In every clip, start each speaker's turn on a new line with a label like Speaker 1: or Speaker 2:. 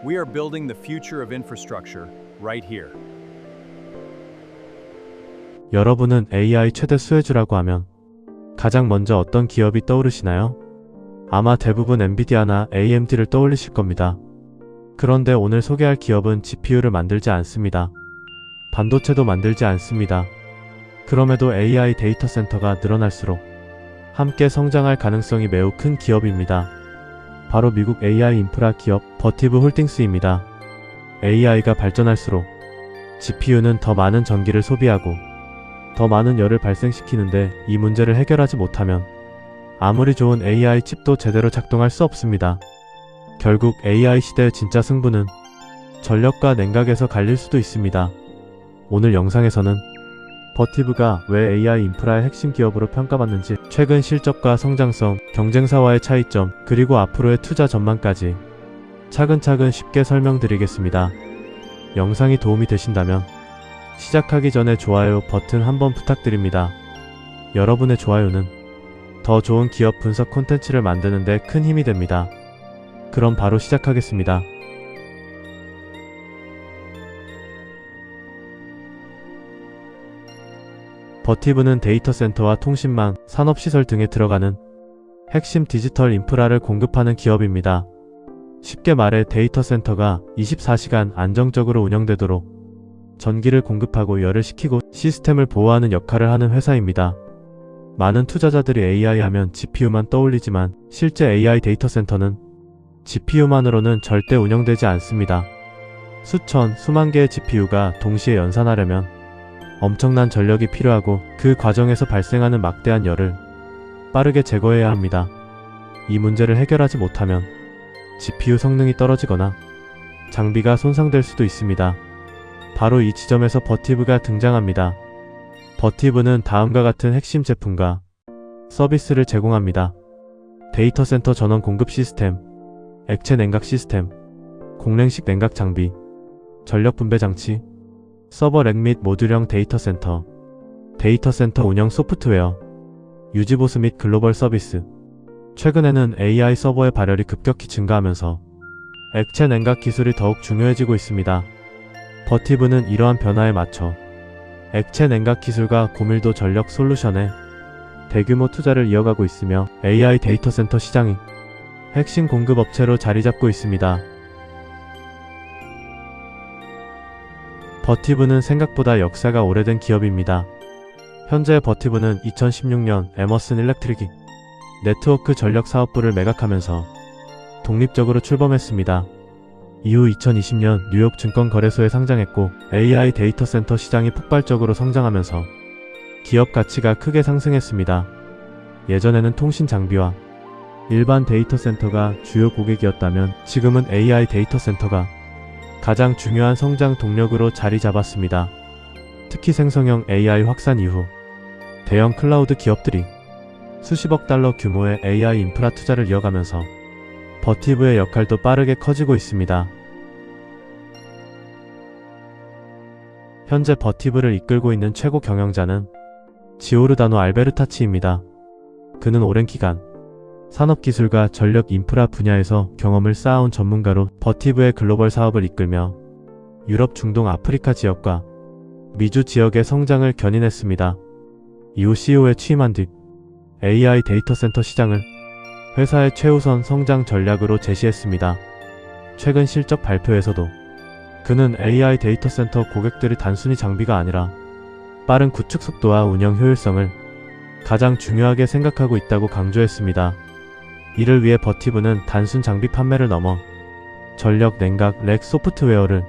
Speaker 1: We are building the future of infrastructure right here.
Speaker 2: 여러분은 AI 최대 수혜주라고 하면 가장 먼저 어떤 기업이 떠오르시나요? 아마 대부분 엔비디아나 AMD를 떠올리실 겁니다. 그런데 오늘 소개할 기업은 GPU를 만들지 않습니다. 반도체도 만들지 않습니다. 그럼에도 AI 데이터 센터가 늘어날수록 함께 성장할 가능성이 매우 큰 기업입니다. 바로 미국 AI 인프라 기업 버티브 홀딩스입니다. AI가 발전할수록 GPU는 더 많은 전기를 소비하고 더 많은 열을 발생시키는데 이 문제를 해결하지 못하면 아무리 좋은 AI 칩도 제대로 작동할 수 없습니다. 결국 AI 시대의 진짜 승부는 전력과 냉각에서 갈릴 수도 있습니다. 오늘 영상에서는 버티브가 왜 AI 인프라의 핵심 기업으로 평가받는지, 최근 실적과 성장성, 경쟁사와의 차이점, 그리고 앞으로의 투자 전망까지 차근차근 쉽게 설명드리겠습니다. 영상이 도움이 되신다면 시작하기 전에 좋아요 버튼 한번 부탁드립니다. 여러분의 좋아요는 더 좋은 기업 분석 콘텐츠를 만드는 데 큰 힘이 됩니다. 그럼 바로 시작하겠습니다. 버티브는 데이터 센터와 통신망, 산업시설 등에 들어가는 핵심 디지털 인프라를 공급하는 기업입니다. 쉽게 말해 데이터 센터가 24시간 안정적으로 운영되도록 전기를 공급하고 열을 식히고 시스템을 보호하는 역할을 하는 회사입니다. 많은 투자자들이 AI 하면 GPU만 떠올리지만 실제 AI 데이터 센터는 GPU만으로는 절대 운영되지 않습니다. 수천, 수만 개의 GPU가 동시에 연산하려면 엄청난 전력이 필요하고 그 과정에서 발생하는 막대한 열을 빠르게 제거해야 합니다. 이 문제를 해결하지 못하면 GPU 성능이 떨어지거나 장비가 손상될 수도 있습니다. 바로 이 지점에서 버티브가 등장합니다. 버티브는 다음과 같은 핵심 제품과 서비스를 제공합니다. 데이터 센터 전원 공급 시스템, 액체 냉각 시스템, 공랭식 냉각 장비, 전력 분배 장치, 서버 렉 및 모듈형 데이터 센터 운영 소프트웨어, 유지보수 및 글로벌 서비스. 최근에는 AI 서버의 발열이 급격히 증가하면서 액체 냉각 기술이 더욱 중요해지고 있습니다. 버티브는 이러한 변화에 맞춰 액체 냉각 기술과 고밀도 전력 솔루션에 대규모 투자를 이어가고 있으며 AI 데이터 센터 시장의 핵심 공급 업체로 자리 잡고 있습니다. 버티브는 생각보다 역사가 오래된 기업입니다. 현재 버티브는 2016년 에머슨 일렉트릭 네트워크 전력 사업부를 매각하면서 독립적으로 출범했습니다. 이후 2020년 뉴욕 증권거래소에 상장했고 AI 데이터 센터 시장이 폭발적으로 성장하면서 기업 가치가 크게 상승했습니다. 예전에는 통신 장비와 일반 데이터 센터가 주요 고객이었다면 지금은 AI 데이터 센터가 가장 중요한 성장 동력으로 자리 잡았습니다. 특히 생성형 AI 확산 이후 대형 클라우드 기업들이 수십억 달러 규모의 AI 인프라 투자를 이어가면서 버티브의 역할도 빠르게 커지고 있습니다. 현재 버티브를 이끌고 있는 최고 경영자는 지오르다노 알베르타치입니다. 그는 오랜 기간 산업기술과 전력 인프라 분야에서 경험을 쌓아온 전문가로 버티브의 글로벌 사업을 이끌며 유럽, 중동, 아프리카 지역과 미주 지역의 성장을 견인했습니다. 이후 CEO에 취임한 뒤 AI 데이터 센터 시장을 회사의 최우선 성장 전략으로 제시했습니다. 최근 실적 발표에서도 그는 AI 데이터 센터 고객들이 단순히 장비가 아니라 빠른 구축 속도와 운영 효율성을 가장 중요하게 생각하고 있다고 강조했습니다. 이를 위해 버티브는 단순 장비 판매를 넘어 전력, 냉각, 렉 소프트웨어를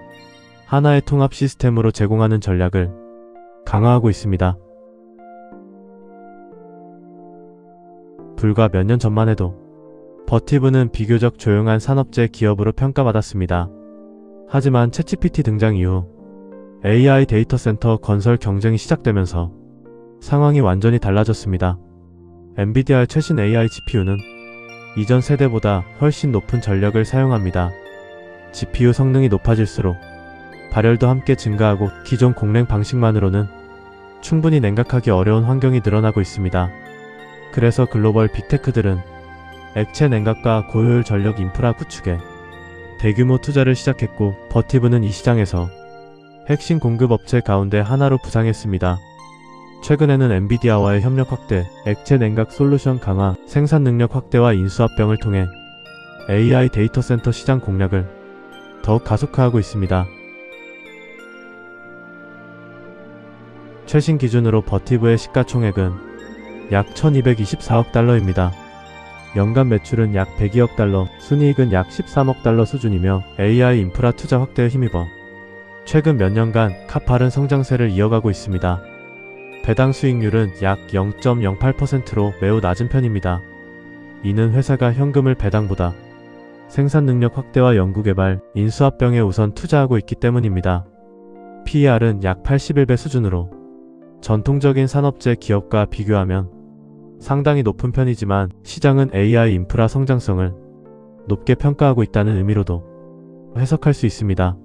Speaker 2: 하나의 통합 시스템으로 제공하는 전략을 강화하고 있습니다. 불과 몇 년 전만 해도 버티브는 비교적 조용한 산업재 기업으로 평가받았습니다. 하지만 챗GPT 등장 이후 AI 데이터 센터 건설 경쟁이 시작되면서 상황이 완전히 달라졌습니다. 엔비디아의 최신 AI GPU는 이전 세대보다 훨씬 높은 전력을 사용합니다. GPU 성능이 높아질수록 발열도 함께 증가하고 기존 공랭 방식만으로는 충분히 냉각하기 어려운 환경이 늘어나고 있습니다. 그래서 글로벌 빅테크들은 액체 냉각과 고효율 전력 인프라 구축에 대규모 투자를 시작했고 버티브는 이 시장에서 핵심 공급업체 가운데 하나로 부상했습니다. 최근에는 엔비디아와의 협력 확대, 액체 냉각 솔루션 강화, 생산 능력 확대와 인수합병을 통해 AI 데이터 센터 시장 공략을 더욱 가속화하고 있습니다. 최신 기준으로 버티브의 시가총액은 약 1224억 달러입니다. 연간 매출은 약 102억 달러, 순이익은 약 13억 달러 수준이며 AI 인프라 투자 확대에 힘입어 최근 몇 년간 가파른 성장세를 이어가고 있습니다. 배당 수익률은 약 0.08%로 매우 낮은 편입니다. 이는 회사가 현금을 배당보다 생산 능력 확대와 연구개발, 인수합병에 우선 투자하고 있기 때문입니다. PER은 약 81배 수준으로 전통적인 산업재 기업과 비교하면 상당히 높은 편이지만 시장은 AI 인프라 성장성을 높게 평가하고 있다는 의미로도 해석할 수 있습니다.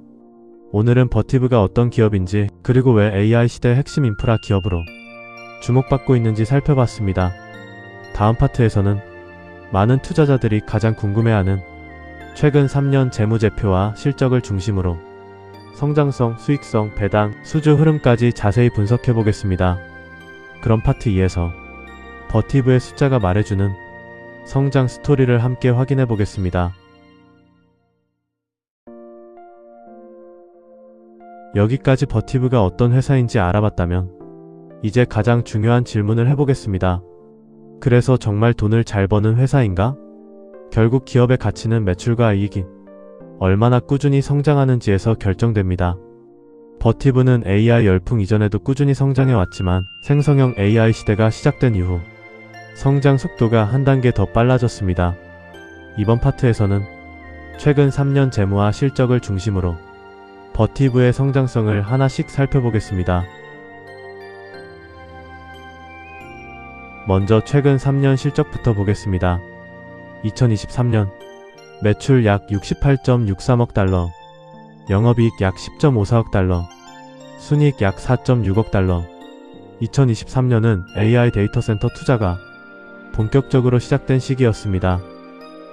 Speaker 2: 오늘은 버티브가 어떤 기업인지 그리고 왜 AI 시대 핵심 인프라 기업으로 주목받고 있는지 살펴봤습니다. 다음 파트에서는 많은 투자자들이 가장 궁금해하는 최근 3년 재무제표와 실적을 중심으로 성장성, 수익성, 배당, 수주 흐름까지 자세히 분석해보겠습니다. 그럼 파트 2에서 버티브의 숫자가 말해주는 성장 스토리를 함께 확인해보겠습니다. 여기까지 버티브가 어떤 회사인지 알아봤다면 이제 가장 중요한 질문을 해보겠습니다. 그래서 정말 돈을 잘 버는 회사인가? 결국 기업의 가치는 매출과 이익이 얼마나 꾸준히 성장하는지에서 결정됩니다. 버티브는 AI 열풍 이전에도 꾸준히 성장해왔지만 생성형 AI 시대가 시작된 이후 성장 속도가 한 단계 더 빨라졌습니다. 이번 파트에서는 최근 3년 재무와 실적을 중심으로 버티브의 성장성을 하나씩 살펴보겠습니다. 먼저 최근 3년 실적부터 보겠습니다. 2023년 매출 약 68.63억 달러, 영업이익 약 10.54억 달러, 순이익 약 4.6억 달러. 2023년은 AI 데이터 센터 투자가 본격적으로 시작된 시기였습니다.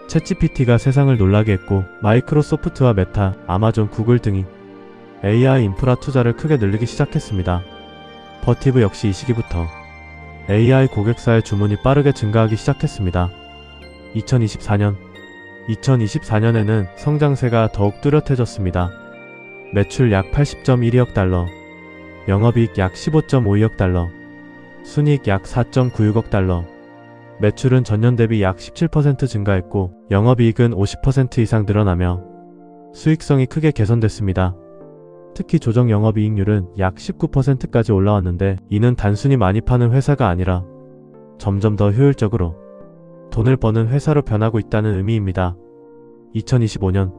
Speaker 2: 챗GPT가 세상을 놀라게 했고 마이크로소프트와 메타, 아마존, 구글 등이 AI 인프라 투자를 크게 늘리기 시작했습니다. 버티브 역시 이 시기부터 AI 고객사의 주문이 빠르게 증가하기 시작했습니다. 2024년에는 성장세가 더욱 뚜렷해졌습니다. 매출 약 80.12억 달러, 영업이익 약 15.52억 달러, 순이익 약 4.96억 달러. 매출은 전년 대비 약 17% 증가했고 영업이익은 50% 이상 늘어나며 수익성이 크게 개선됐습니다. 특히 조정 영업이익률은 약 19%까지 올라왔는데 이는 단순히 많이 파는 회사가 아니라 점점 더 효율적으로 돈을 버는 회사로 변하고 있다는 의미입니다. 2025년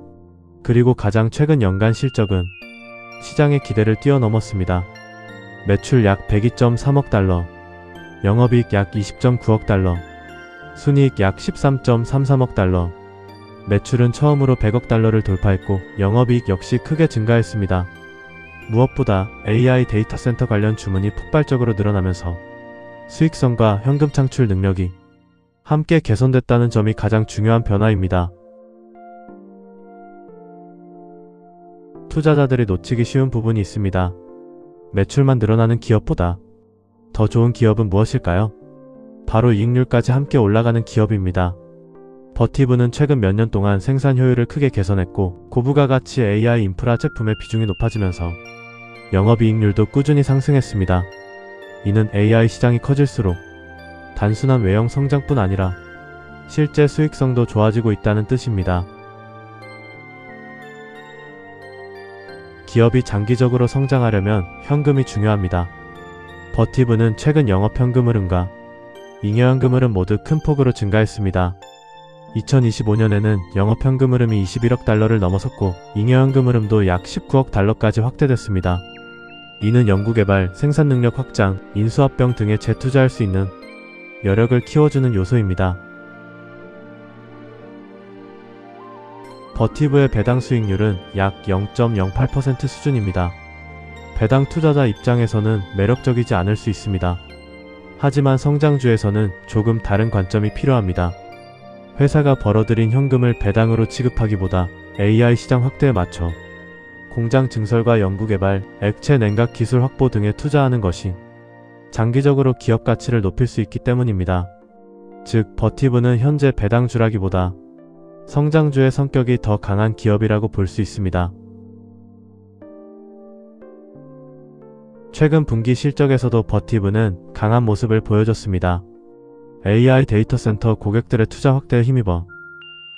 Speaker 2: 그리고 가장 최근 연간 실적은 시장의 기대를 뛰어넘었습니다. 매출 약 102.3억 달러, 영업이익 약 20.9억 달러, 순이익 약 13.33억 달러. 매출은 처음으로 100억 달러를 돌파했고 영업이익 역시 크게 증가했습니다. 무엇보다 AI 데이터 센터 관련 주문이 폭발적으로 늘어나면서 수익성과 현금 창출 능력이 함께 개선됐다는 점이 가장 중요한 변화입니다. 투자자들이 놓치기 쉬운 부분이 있습니다. 매출만 늘어나는 기업보다 더 좋은 기업은 무엇일까요? 바로 이익률까지 함께 올라가는 기업입니다. 버티브는 최근 몇 년 동안 생산 효율을 크게 개선했고 고부가가치 AI 인프라 제품의 비중이 높아지면서 영업이익률도 꾸준히 상승했습니다. 이는 AI 시장이 커질수록 단순한 외형 성장뿐 아니라 실제 수익성도 좋아지고 있다는 뜻입니다. 기업이 장기적으로 성장하려면 현금이 중요합니다. 버티브는 최근 영업현금 흐름과 잉여현금 흐름 모두 큰 폭으로 증가했습니다. 2025년에는 영업현금 흐름이 21억 달러를 넘어섰고 잉여현금 흐름도 약 19억 달러까지 확대됐습니다. 이는 연구개발, 생산능력 확장, 인수합병 등에 재투자할 수 있는 여력을 키워주는 요소입니다. 버티브의 배당 수익률은 약 0.08% 수준입니다. 배당 투자자 입장에서는 매력적이지 않을 수 있습니다. 하지만 성장주에서는 조금 다른 관점이 필요합니다. 회사가 벌어들인 현금을 배당으로 지급하기보다 AI 시장 확대에 맞춰 공장 증설과 연구개발, 액체 냉각 기술 확보 등에 투자하는 것이 장기적으로 기업 가치를 높일 수 있기 때문입니다. 즉, 버티브는 현재 배당주라기보다 성장주의 성격이 더 강한 기업이라고 볼 수 있습니다. 최근 분기 실적에서도 버티브는 강한 모습을 보여줬습니다. AI 데이터 센터 고객들의 투자 확대에 힘입어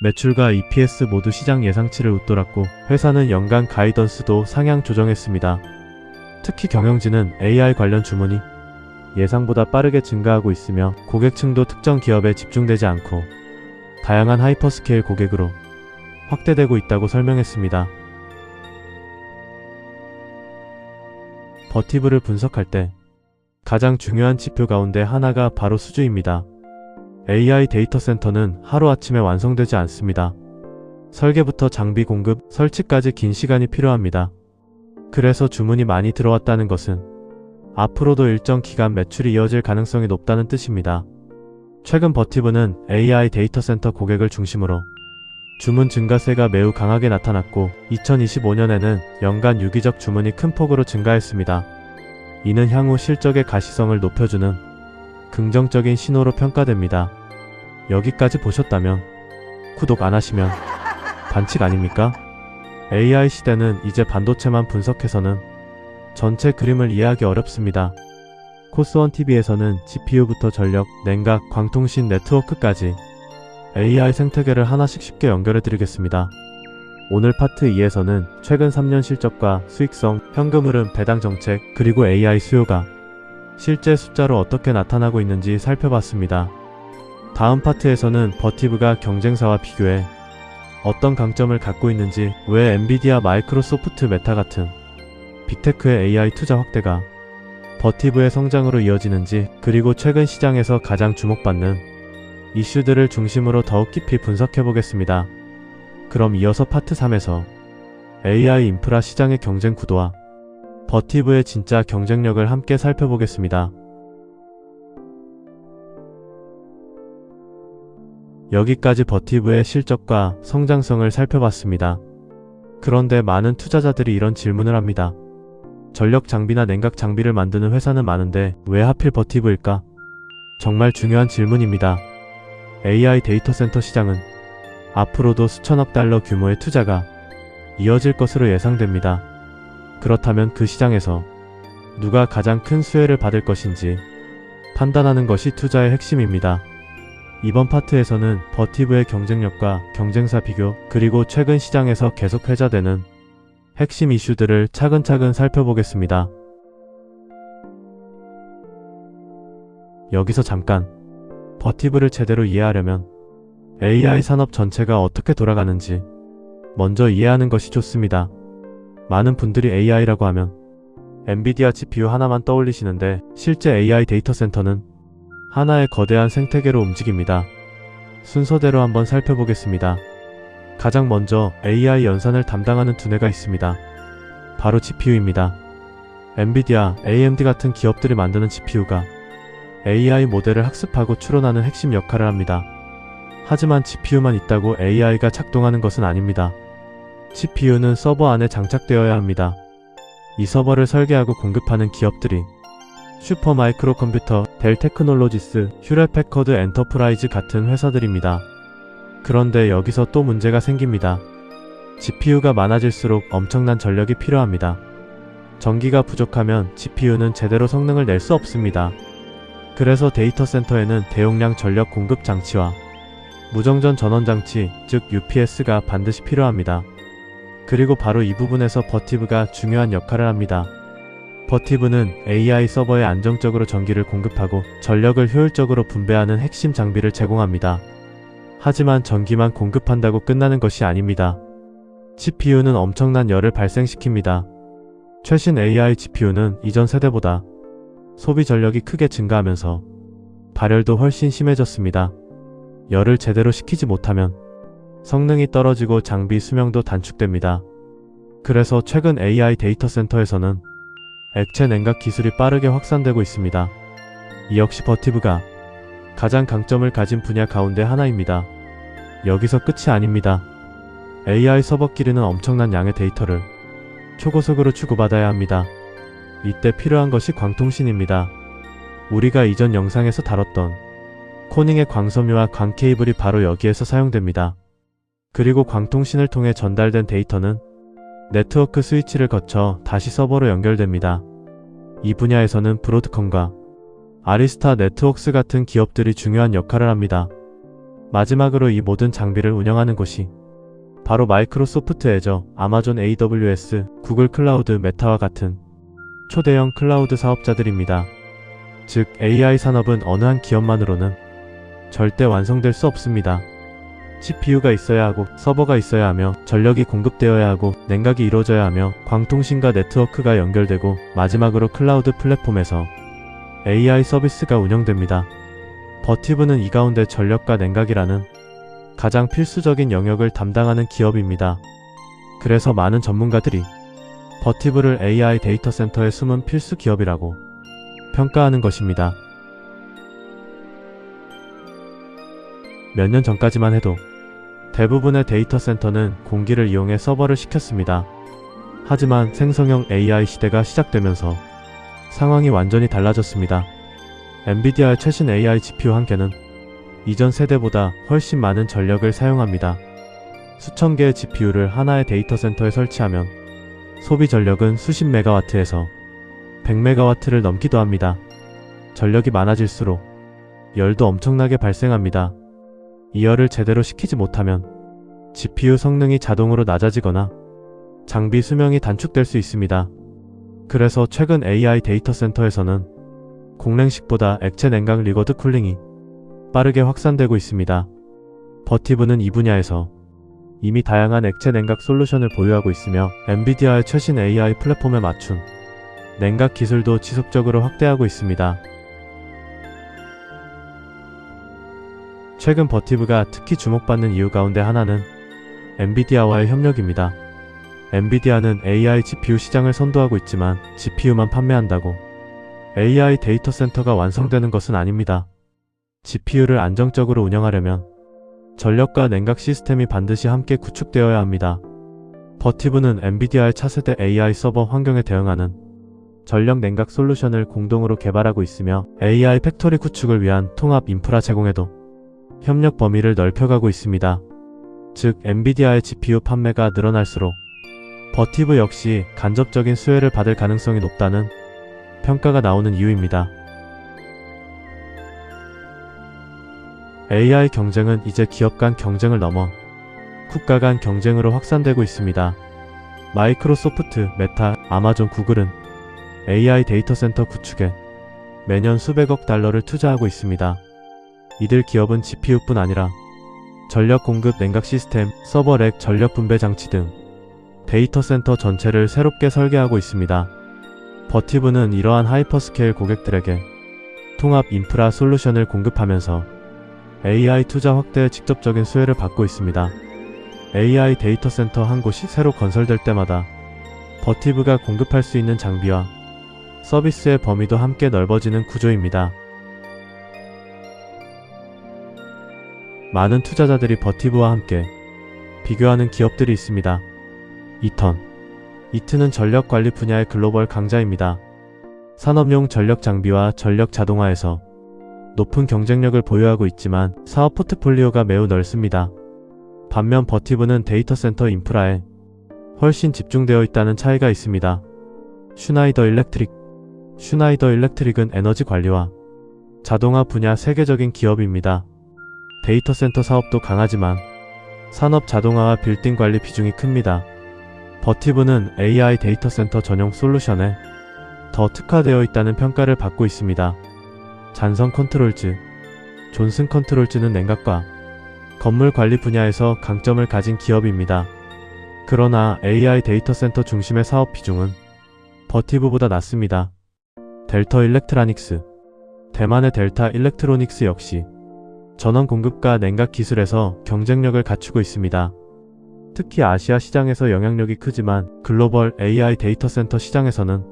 Speaker 2: 매출과 EPS 모두 시장 예상치를 웃돌았고 회사는 연간 가이던스도 상향 조정했습니다. 특히 경영진은 AI 관련 주문이 예상보다 빠르게 증가하고 있으며 고객층도 특정 기업에 집중되지 않고 다양한 하이퍼스케일 고객으로 확대되고 있다고 설명했습니다. 버티브를 분석할 때 가장 중요한 지표 가운데 하나가 바로 수주입니다. AI 데이터 센터는 하루아침에 완성되지 않습니다. 설계부터 장비 공급, 설치까지 긴 시간이 필요합니다. 그래서 주문이 많이 들어왔다는 것은 앞으로도 일정 기간 매출이 이어질 가능성이 높다는 뜻입니다. 최근 버티브는 AI 데이터 센터 고객을 중심으로 주문 증가세가 매우 강하게 나타났고 2025년에는 연간 유기적 주문이 큰 폭으로 증가했습니다. 이는 향후 실적의 가시성을 높여주는 긍정적인 신호로 평가됩니다. 여기까지 보셨다면 구독 안 하시면 반칙 아닙니까? AI 시대는 이제 반도체만 분석해서는 전체 그림을 이해하기 어렵습니다. 코스원TV에서는 GPU부터 전력, 냉각, 광통신, 네트워크까지 AI 생태계를 하나씩 쉽게 연결해 드리겠습니다. 오늘 파트 2에서는 최근 3년 실적과 수익성, 현금 흐름, 배당 정책, 그리고 AI 수요가 실제 숫자로 어떻게 나타나고 있는지 살펴봤습니다. 다음 파트에서는 버티브가 경쟁사와 비교해 어떤 강점을 갖고 있는지, 왜 엔비디아, 마이크로소프트, 메타 같은 빅테크의 AI 투자 확대가 버티브의 성장으로 이어지는지, 그리고 최근 시장에서 가장 주목받는 이슈들을 중심으로 더욱 깊이 분석해보겠습니다. 그럼 이어서 파트 3에서 AI 인프라 시장의 경쟁 구도와 버티브의 진짜 경쟁력을 함께 살펴보겠습니다. 여기까지 버티브의 실적과 성장성을 살펴봤습니다. 그런데 많은 투자자들이 이런 질문을 합니다. 전력 장비나 냉각 장비를 만드는 회사는 많은데 왜 하필 버티브일까? 정말 중요한 질문입니다. AI 데이터 센터 시장은 앞으로도 수천억 달러 규모의 투자가 이어질 것으로 예상됩니다. 그렇다면 그 시장에서 누가 가장 큰 수혜를 받을 것인지 판단하는 것이 투자의 핵심입니다. 이번 파트에서는 버티브의 경쟁력과 경쟁사 비교, 그리고 최근 시장에서 계속 회자되는 핵심 이슈들을 차근차근 살펴보겠습니다. 여기서 잠깐, 버티브를 제대로 이해하려면 AI 산업 전체가 어떻게 돌아가는지 먼저 이해하는 것이 좋습니다. 많은 분들이 AI라고 하면 엔비디아 GPU 하나만 떠올리시는데 실제 AI 데이터 센터는 하나의 거대한 생태계로 움직입니다. 순서대로 한번 살펴보겠습니다. 가장 먼저 AI 연산을 담당하는 두뇌가 있습니다. 바로 GPU입니다. 엔비디아, AMD 같은 기업들이 만드는 GPU가 AI 모델을 학습하고 추론하는 핵심 역할을 합니다. 하지만 GPU만 있다고 AI가 작동하는 것은 아닙니다. CPU는 서버 안에 장착되어야 합니다. 이 서버를 설계하고 공급하는 기업들이 슈퍼마이크로 컴퓨터, 델 테크놀로지스, 휴렛 패커드 엔터프라이즈 같은 회사들입니다. 그런데 여기서 또 문제가 생깁니다. GPU가 많아질수록 엄청난 전력이 필요합니다. 전기가 부족하면 GPU는 제대로 성능을 낼 수 없습니다. 그래서 데이터 센터에는 대용량 전력 공급 장치와 무정전 전원 장치, 즉 UPS가 반드시 필요합니다. 그리고 바로 이 부분에서 버티브가 중요한 역할을 합니다. 버티브는 AI 서버에 안정적으로 전기를 공급하고 전력을 효율적으로 분배하는 핵심 장비를 제공합니다. 하지만 전기만 공급한다고 끝나는 것이 아닙니다. CPU는 엄청난 열을 발생시킵니다. 최신 AI GPU는 이전 세대보다 소비 전력이 크게 증가하면서 발열도 훨씬 심해졌습니다. 열을 제대로 식히지 못하면 성능이 떨어지고 장비 수명도 단축됩니다. 그래서 최근 AI 데이터 센터에서는 액체 냉각 기술이 빠르게 확산되고 있습니다. 이 역시 버티브가 가장 강점을 가진 분야 가운데 하나입니다. 여기서 끝이 아닙니다. AI 서버끼리는 엄청난 양의 데이터를 초고속으로 주고받아야 합니다. 이때 필요한 것이 광통신입니다. 우리가 이전 영상에서 다뤘던 코닝의 광섬유와 광케이블이 바로 여기에서 사용됩니다. 그리고 광통신을 통해 전달된 데이터는 네트워크 스위치를 거쳐 다시 서버로 연결됩니다. 이 분야에서는 브로드컴과 아리스타 네트워크스 같은 기업들이 중요한 역할을 합니다. 마지막으로 이 모든 장비를 운영하는 곳이 바로 마이크로소프트 애저, 아마존 AWS, 구글 클라우드, 메타와 같은 초대형 클라우드 사업자들입니다. 즉 AI 산업은 어느 한 기업만으로는 절대 완성될 수 없습니다. CPU가 있어야 하고 서버가 있어야 하며 전력이 공급되어야 하고 냉각이 이루어져야 하며 광통신과 네트워크가 연결되고 마지막으로 클라우드 플랫폼에서 AI 서비스가 운영됩니다. 버티브는 이 가운데 전력과 냉각이라는 가장 필수적인 영역을 담당하는 기업입니다. 그래서 많은 전문가들이 버티브를 AI 데이터 센터의 숨은 필수 기업이라고 평가하는 것입니다. 몇 년 전까지만 해도 대부분의 데이터 센터는 공기를 이용해 서버를 시켰습니다. 하지만 생성형 AI 시대가 시작되면서 상황이 완전히 달라졌습니다. 엔비디아의 최신 AI GPU 한 개는 이전 세대보다 훨씬 많은 전력을 사용합니다. 수천 개의 GPU를 하나의 데이터 센터에 설치하면 소비 전력은 수십 메가와트에서 100메가와트를 넘기도 합니다. 전력이 많아질수록 열도 엄청나게 발생합니다. 이 열을 제대로 식히지 못하면 GPU 성능이 자동으로 낮아지거나 장비 수명이 단축될 수 있습니다. 그래서 최근 AI 데이터 센터에서는 공랭식보다 액체 냉각 리거드 쿨링이 빠르게 확산되고 있습니다. 버티브는 이 분야에서 이미 다양한 액체 냉각 솔루션을 보유하고 있으며 엔비디아의 최신 AI 플랫폼에 맞춘 냉각 기술도 지속적으로 확대하고 있습니다. 최근 버티브가 특히 주목받는 이유 가운데 하나는 엔비디아와의 협력입니다. 엔비디아는 AI GPU 시장을 선도하고 있지만 GPU만 판매한다고 AI 데이터 센터가 완성되는 것은 아닙니다. GPU를 안정적으로 운영하려면 전력과 냉각 시스템이 반드시 함께 구축되어야 합니다. 버티브는 엔비디아의 차세대 AI 서버 환경에 대응하는 전력 냉각 솔루션을 공동으로 개발하고 있으며 AI 팩토리 구축을 위한 통합 인프라 제공에도 협력 범위를 넓혀가고 있습니다. 즉 엔비디아의 GPU 판매가 늘어날수록 버티브 역시 간접적인 수혜를 받을 가능성이 높다는 평가가 나오는 이유입니다. AI 경쟁은 이제 기업 간 경쟁을 넘어 국가 간 경쟁으로 확산되고 있습니다. 마이크로소프트, 메타, 아마존, 구글은 AI 데이터 센터 구축에 매년 수백억 달러를 투자하고 있습니다. 이들 기업은 GPU뿐 아니라 전력 공급 냉각 시스템, 서버 렉, 전력 분배 장치 등 데이터 센터 전체를 새롭게 설계하고 있습니다. 버티브는 이러한 하이퍼스케일 고객들에게 통합 인프라 솔루션을 공급하면서 AI 투자 확대에 직접적인 수혜를 받고 있습니다. AI 데이터 센터 한 곳이 새로 건설될 때마다 버티브가 공급할 수 있는 장비와 서비스의 범위도 함께 넓어지는 구조입니다. 많은 투자자들이 버티브와 함께 비교하는 기업들이 있습니다. 이트는 전력 관리 분야의 글로벌 강자입니다. 산업용 전력 장비와 전력 자동화에서 높은 경쟁력을 보유하고 있지만 사업 포트폴리오가 매우 넓습니다. 반면 버티브는 데이터 센터 인프라에 훨씬 집중되어 있다는 차이가 있습니다. 슈나이더 일렉트릭은 에너지 관리와 자동화 분야 세계적인 기업입니다. 데이터 센터 사업도 강하지만 산업 자동화와 빌딩 관리 비중이 큽니다. 버티브는 AI 데이터 센터 전용 솔루션에 더 특화되어 있다는 평가를 받고 있습니다. 잔선 컨트롤즈, 존슨 컨트롤즈는 냉각과 건물 관리 분야에서 강점을 가진 기업입니다. 그러나 AI 데이터 센터 중심의 사업 비중은 버티브보다 낮습니다. 델터 일렉트로닉스, 대만의 델타 일렉트로닉스 역시 전원 공급과 냉각 기술에서 경쟁력을 갖추고 있습니다. 특히 아시아 시장에서 영향력이 크지만 글로벌 AI 데이터 센터 시장에서는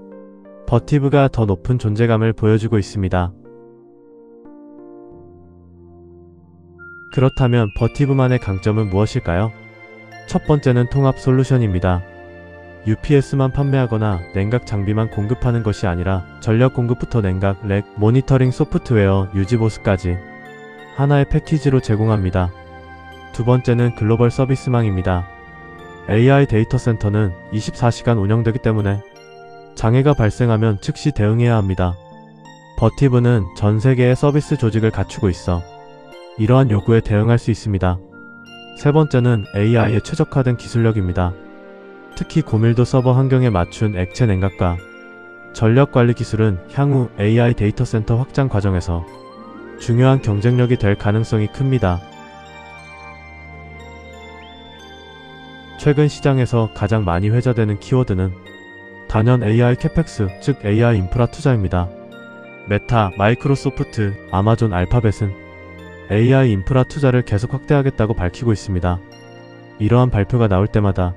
Speaker 2: 버티브가 더 높은 존재감을 보여주고 있습니다. 그렇다면 버티브만의 강점은 무엇일까요? 첫 번째는 통합 솔루션입니다. UPS만 판매하거나 냉각 장비만 공급하는 것이 아니라 전력 공급부터 냉각, 렉, 모니터링 소프트웨어, 유지보수까지 하나의 패키지로 제공합니다. 두 번째는 글로벌 서비스망입니다. AI 데이터 센터는 24시간 운영되기 때문에 장애가 발생하면 즉시 대응해야 합니다. 버티브는 전 세계의 서비스 조직을 갖추고 있어 이러한 요구에 대응할 수 있습니다. 세 번째는 AI에 최적화된 기술력입니다. 특히 고밀도 서버 환경에 맞춘 액체 냉각과 전력 관리 기술은 향후 AI 데이터 센터 확장 과정에서 중요한 경쟁력이 될 가능성이 큽니다. 최근 시장에서 가장 많이 회자되는 키워드는 단연 AI 캐펙스, 즉 AI 인프라 투자입니다. 메타, 마이크로소프트, 아마존 알파벳은 AI 인프라 투자를 계속 확대하겠다고 밝히고 있습니다. 이러한 발표가 나올 때마다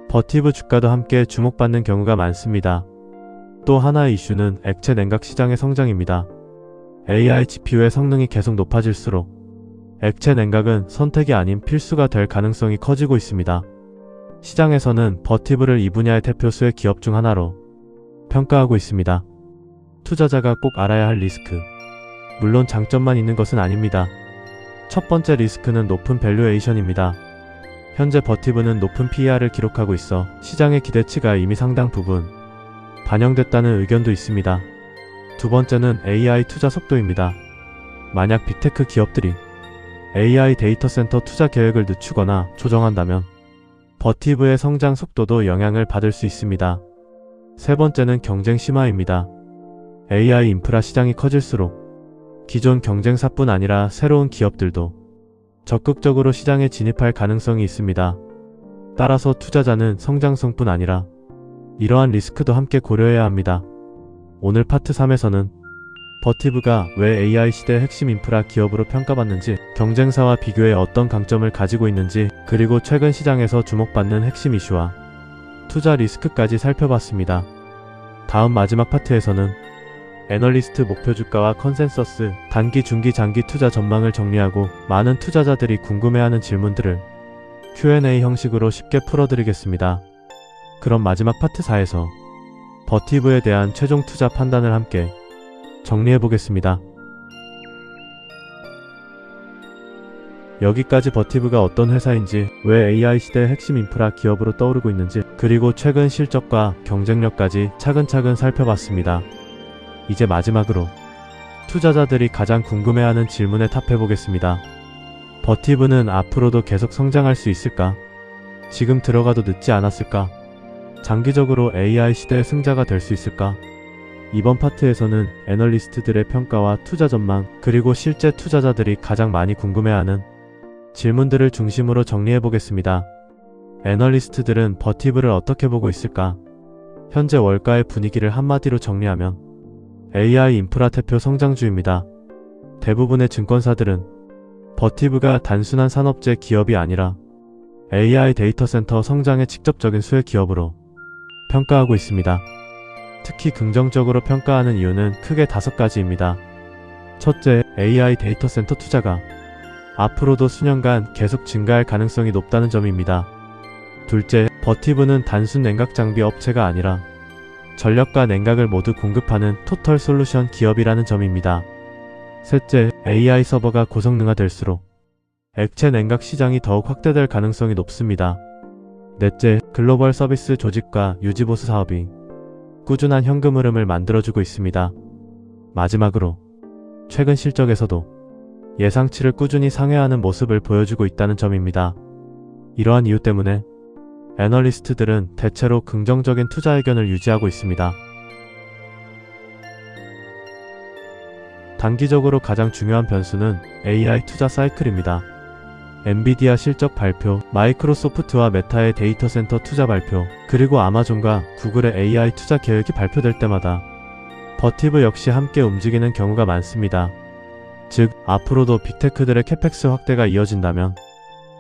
Speaker 2: 버티브 주가도 함께 주목받는 경우가 많습니다. 또 하나의 이슈는 액체 냉각 시장의 성장입니다. AI GPU의 성능이 계속 높아질수록 액체 냉각은 선택이 아닌 필수가 될 가능성이 커지고 있습니다. 시장에서는 버티브를 이 분야의 대표수의 기업 중 하나로 평가하고 있습니다. 투자자가 꼭 알아야 할 리스크. 물론 장점만 있는 것은 아닙니다. 첫 번째 리스크는 높은 밸류에이션입니다. 현재 버티브는 높은 PER을 기록하고 있어 시장의 기대치가 이미 상당 부분 반영됐다는 의견도 있습니다. 두 번째는 AI 투자 속도입니다. 만약 빅테크 기업들이 AI 데이터 센터 투자 계획을 늦추거나 조정한다면 버티브의 성장 속도도 영향을 받을 수 있습니다. 세 번째는 경쟁 심화입니다. AI 인프라 시장이 커질수록 기존 경쟁사뿐 아니라 새로운 기업들도 적극적으로 시장에 진입할 가능성이 있습니다. 따라서 투자자는 성장성뿐 아니라 이러한 리스크도 함께 고려해야 합니다. 오늘 파트 3에서는 버티브가 왜 AI 시대 핵심 인프라 기업으로 평가받는지, 경쟁사와 비교해 어떤 강점을 가지고 있는지, 그리고 최근 시장에서 주목받는 핵심 이슈와 투자 리스크까지 살펴봤습니다. 다음 마지막 파트에서는 애널리스트 목표 주가와 컨센서스, 단기, 중기, 장기 투자 전망을 정리하고 많은 투자자들이 궁금해하는 질문들을 Q&A 형식으로 쉽게 풀어드리겠습니다. 그럼 마지막 파트 4에서 버티브에 대한 최종 투자 판단을 함께 정리해보겠습니다. 여기까지 버티브가 어떤 회사인지, 왜 AI 시대의 핵심 인프라 기업으로 떠오르고 있는지, 그리고 최근 실적과 경쟁력까지 차근차근 살펴봤습니다. 이제 마지막으로 투자자들이 가장 궁금해하는 질문에 답해보겠습니다. 버티브는 앞으로도 계속 성장할 수 있을까? 지금 들어가도 늦지 않았을까? 장기적으로 AI 시대의 승자가 될 수 있을까? 이번 파트에서는 애널리스트들의 평가와 투자 전망, 그리고 실제 투자자들이 가장 많이 궁금해하는 질문들을 중심으로 정리해보겠습니다. 애널리스트들은 버티브를 어떻게 보고 있을까? 현재 월가의 분위기를 한마디로 정리하면 AI 인프라 대표 성장주입니다. 대부분의 증권사들은 버티브가 단순한 산업재 기업이 아니라 AI 데이터 센터 성장의 직접적인 수혜 기업으로 평가하고 있습니다. 특히 긍정적으로 평가하는 이유는 크게 5가지입니다. 첫째, AI 데이터 센터 투자가 앞으로도 수년간 계속 증가할 가능성이 높다는 점입니다. 둘째, 버티브는 단순 냉각 장비 업체가 아니라 전력과 냉각을 모두 공급하는 토털 솔루션 기업이라는 점입니다. 셋째, AI 서버가 고성능화될수록 액체 냉각 시장이 더욱 확대될 가능성이 높습니다. 넷째, 글로벌 서비스 조직과 유지보수 사업이 꾸준한 현금 흐름을 만들어주고 있습니다. 마지막으로 최근 실적에서도 예상치를 꾸준히 상회하는 모습을 보여주고 있다는 점입니다. 이러한 이유 때문에 애널리스트들은 대체로 긍정적인 투자 의견을 유지하고 있습니다. 단기적으로 가장 중요한 변수는 AI 투자 사이클입니다. 엔비디아 실적 발표, 마이크로소프트와 메타의 데이터 센터 투자 발표, 그리고 아마존과 구글의 AI 투자 계획이 발표될 때마다 버티브 역시 함께 움직이는 경우가 많습니다. 즉, 앞으로도 빅테크들의 캐펙스 확대가 이어진다면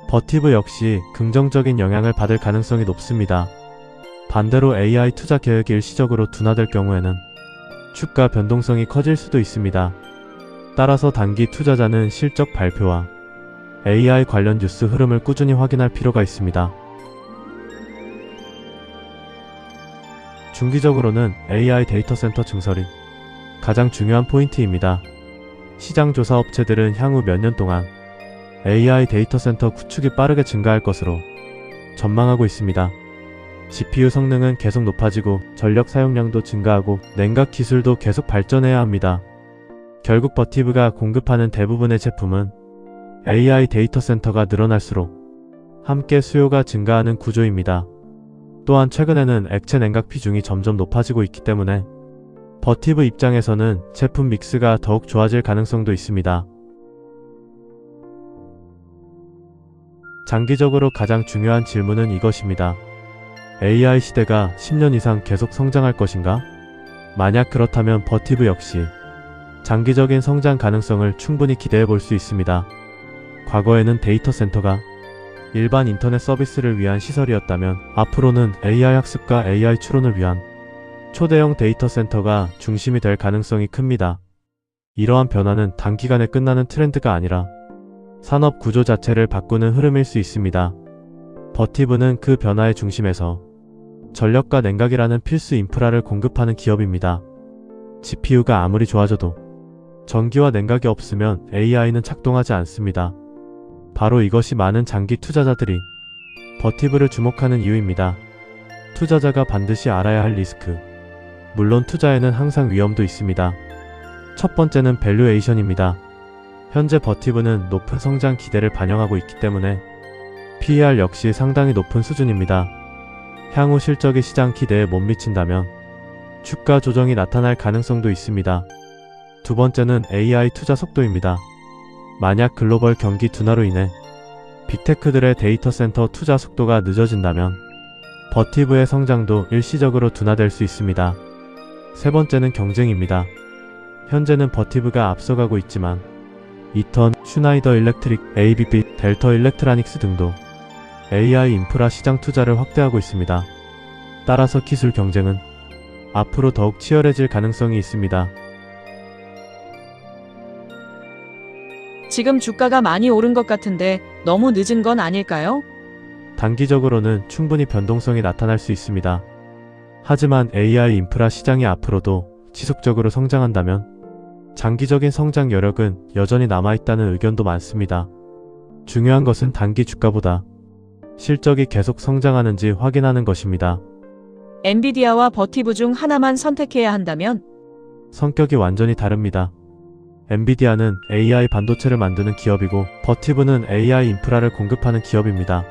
Speaker 2: 버티브 역시 긍정적인 영향을 받을 가능성이 높습니다. 반대로 AI 투자 계획이 일시적으로 둔화될 경우에는 주가 변동성이 커질 수도 있습니다. 따라서 단기 투자자는 실적 발표와 AI 관련 뉴스 흐름을 꾸준히 확인할 필요가 있습니다. 중기적으로는 AI 데이터 센터 증설이 가장 중요한 포인트입니다. 시장 조사 업체들은 향후 몇 년 동안 AI 데이터 센터 구축이 빠르게 증가할 것으로 전망하고 있습니다. GPU 성능은 계속 높아지고 전력 사용량도 증가하고 냉각 기술도 계속 발전해야 합니다. 결국 버티브가 공급하는 대부분의 제품은 AI 데이터 센터가 늘어날수록 함께 수요가 증가하는 구조입니다. 또한 최근에는 액체 냉각 비중이 점점 높아지고 있기 때문에 버티브 입장에서는 제품 믹스가 더욱 좋아질 가능성도 있습니다. 장기적으로 가장 중요한 질문은 이것입니다. AI 시대가 10년 이상 계속 성장할 것인가? 만약 그렇다면 버티브 역시 장기적인 성장 가능성을 충분히 기대해 볼 수 있습니다. 과거에는 데이터 센터가 일반 인터넷 서비스를 위한 시설이었다면 앞으로는 AI 학습과 AI 추론을 위한 초대형 데이터 센터가 중심이 될 가능성이 큽니다. 이러한 변화는 단기간에 끝나는 트렌드가 아니라 산업 구조 자체를 바꾸는 흐름일 수 있습니다. 버티브는 그 변화의 중심에서 전력과 냉각이라는 필수 인프라를 공급하는 기업입니다. GPU가 아무리 좋아져도 전기와 냉각이 없으면 AI는 작동하지 않습니다. 바로 이것이 많은 장기 투자자들이 버티브를 주목하는 이유입니다. 투자자가 반드시 알아야 할 리스크. 물론 투자에는 항상 위험도 있습니다. 첫 번째는 밸류에이션입니다. 현재 버티브는 높은 성장 기대를 반영하고 있기 때문에 PER 역시 상당히 높은 수준입니다. 향후 실적이 시장 기대에 못 미친다면 주가 조정이 나타날 가능성도 있습니다. 두 번째는 AI 투자 속도입니다. 만약 글로벌 경기 둔화로 인해 빅테크들의 데이터 센터 투자 속도가 늦어진다면 버티브의 성장도 일시적으로 둔화될 수 있습니다. 세 번째는 경쟁입니다. 현재는 버티브가 앞서가고 있지만 이턴, 슈나이더 일렉트릭, ABB, 델터 일렉트라닉스 등도 AI 인프라 시장 투자를 확대하고 있습니다. 따라서 기술 경쟁은 앞으로 더욱 치열해질 가능성이 있습니다.
Speaker 3: 지금 주가가 많이 오른 것 같은데 너무 늦은 건 아닐까요?
Speaker 2: 단기적으로는 충분히 변동성이 나타날 수 있습니다. 하지만 AI 인프라 시장이 앞으로도 지속적으로 성장한다면 장기적인 성장 여력은 여전히 남아있다는 의견도 많습니다. 중요한 것은 단기 주가보다 실적이 계속 성장하는지 확인하는 것입니다.
Speaker 3: 엔비디아와 버티브 중 하나만 선택해야 한다면?
Speaker 2: 성격이 완전히 다릅니다. 엔비디아는 AI 반도체를 만드는 기업이고 버티브는 AI 인프라를 공급하는 기업입니다.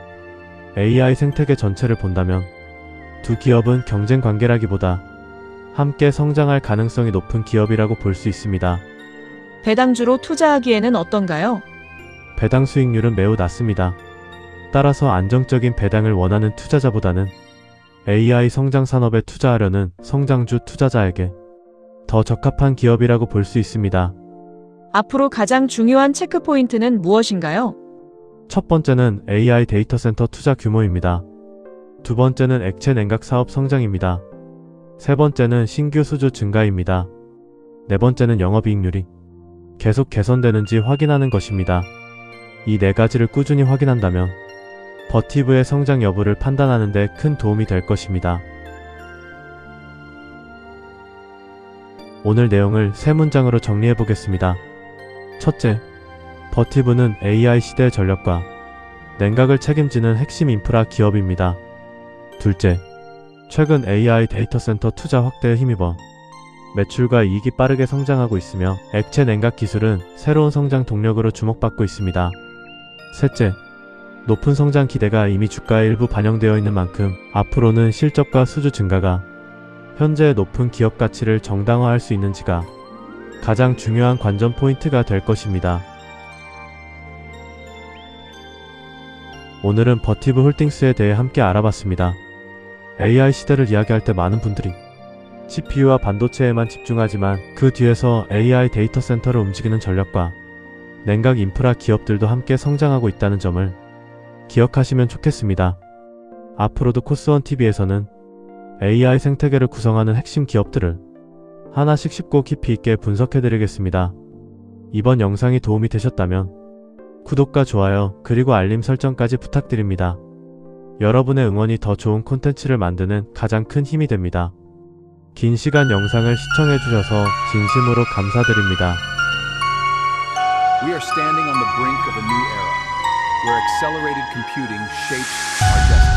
Speaker 2: AI 생태계 전체를 본다면 두 기업은 경쟁 관계라기보다 함께 성장할 가능성이 높은 기업이라고 볼 수 있습니다.
Speaker 3: 배당주로 투자하기에는 어떤가요?
Speaker 2: 배당 수익률은 매우 낮습니다. 따라서 안정적인 배당을 원하는 투자자보다는 AI 성장 산업에 투자하려는 성장주 투자자에게 더 적합한 기업이라고 볼 수 있습니다.
Speaker 3: 앞으로 가장 중요한 체크포인트는 무엇인가요?
Speaker 2: 첫 번째는 AI 데이터 센터 투자 규모입니다. 두 번째는 액체 냉각 사업 성장입니다. 세 번째는 신규 수주 증가입니다. 네 번째는 영업이익률이 계속 개선되는지 확인하는 것입니다. 이 네 가지를 꾸준히 확인한다면 버티브의 성장 여부를 판단하는 데 큰 도움이 될 것입니다. 오늘 내용을 세 문장으로 정리해 보겠습니다. 첫째, 버티브는 AI 시대의 전력과 냉각을 책임지는 핵심 인프라 기업입니다. 둘째, 최근 AI 데이터 센터 투자 확대에 힘입어 매출과 이익이 빠르게 성장하고 있으며 액체 냉각 기술은 새로운 성장 동력으로 주목받고 있습니다. 셋째, 높은 성장 기대가 이미 주가에 일부 반영되어 있는 만큼 앞으로는 실적과 수주 증가가 현재의 높은 기업 가치를 정당화할 수 있는지가 가장 중요한 관전 포인트가 될 것입니다. 오늘은 버티브 홀딩스에 대해 함께 알아봤습니다. AI 시대를 이야기할 때 많은 분들이 CPU와 반도체에만 집중하지만 그 뒤에서 AI 데이터 센터를 움직이는 전력과 냉각 인프라 기업들도 함께 성장하고 있다는 점을 기억하시면 좋겠습니다. 앞으로도 코스원TV에서는 AI 생태계를 구성하는 핵심 기업들을 하나씩 쉽고 깊이 있게 분석해드리겠습니다. 이번 영상이 도움이 되셨다면 구독과 좋아요, 그리고 알림 설정까지 부탁드립니다. 여러분의 응원이 더 좋은 콘텐츠를 만드는 가장 큰 힘이 됩니다. 긴 시간 영상을 시청해주셔서 진심으로 감사드립니다.
Speaker 1: We are standing on the brink of a new era, where accelerated computing shapes our destiny.